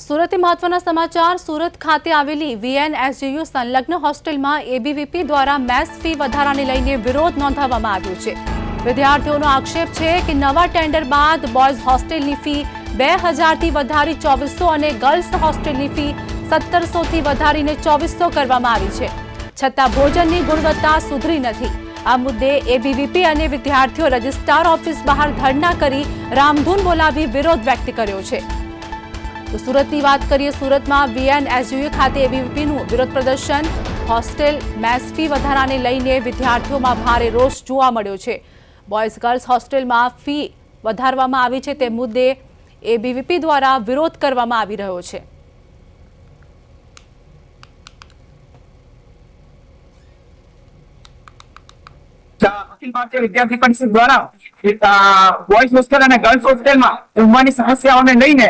સુરતથી મહત્વના સમાચાર। સુરત ખાતે આવેલી VNSGU સંલગ્ન હોસ્ટેલમાં એબીવીપી દ્વારા મેસ ફી વધારાને લઈને વિરોધ નોંધાવવામાં આવ્યો છે। વિદ્યાર્થીઓનો આક્ષેપ છે કે નવા ટેન્ડર બાદ બોયઝ હોસ્ટેલની ફી 2000 થી વધારી 2400 અને ગર્લ્સ હોસ્ટેલની ફી 1700 થી વધારીને 2400 કરવામાં આવી છે, છતાં ભોજનની ગુણવત્તા સુધરી નથી। આ મુદ્દે એબીવીપી અને વિદ્યાર્થીઓ રજિસ્ટ્રાર ઓફિસ બહાર ધરણા કરી રામધૂન બોલાવી વિરોધ વ્યક્ત કર્યો છે। તો સુરતની વાત કરીએ। સુરતમાં VNSGU ખાતે એબીવીપીનું વિરોધ પ્રદર્શન। હોસ્ટેલ મેસ ફી વધારાને લઈને વિદ્યાર્થીઓમાં ભારે રોષ જોવા મળ્યો છે। બોયઝ ગર્લ્સ હોસ્ટેલમાં ફી વધારવામાં આવી છે તે મુદ્દે એબીવીપી દ્વારા વિરોધ કરવામાં આવી રહ્યો છે। अखिल भारतीय विद्यार्थी परिषद द्वारा बॉयज होस्टेल और गर्ल्स होस्टेल में जमवानी समस्याओं ने लईने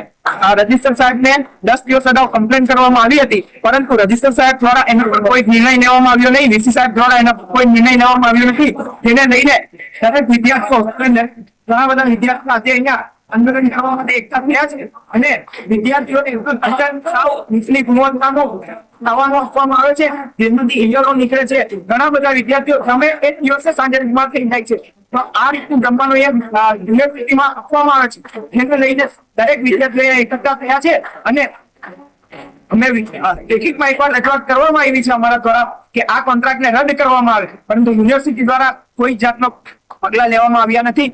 रजिस्टर साहेब ने 10 दिवस अगाऊ कम्प्लेन करवामां आवी हती, परंतु रजिस्टर साहेब द्वारा एना पर कोई निर्णय लेवामां આવ્યો नहीं। वीसी साहेब द्वारा एना पर कोई निर्णय लेवामां આવ્યો नहीं, जेने लईने दरेक विद्यार्थीओ होस्टेलने घणा बधा विद्यार्थीओ आज अहींया आंदोलन करवा माटे एकठा थया छे અને વિદ્યાર્થીઓને ભોજન સાવ નીચલી ગુણવત્તાનો ખાવાનું આપવામાં આવે છે, જેમાંથી ઇયરો નીકળે છે। ઘણા બધા વિદ્યાર્થીઓ સામે એક દિવસે સાંજે બીમાર થઈ જાય છે। તો આ રીતનું જમવાનું યુનિવર્સિટીમાં આપવામાં આવે છે, જેને લઈને દરેક વિદ્યાર્થીઓ એકઠા થયા છે અને અમે લેખિતમાં એકવાર રજૂઆત કરવામાં આવી છે અમારા દ્વારા કે આ કોન્ટ્રાક્ટને રદ કરવામાં આવે, પરંતુ યુનિવર્સિટી દ્વારા કોઈ જાતનો પગલા લેવામાં આવ્યા નથી।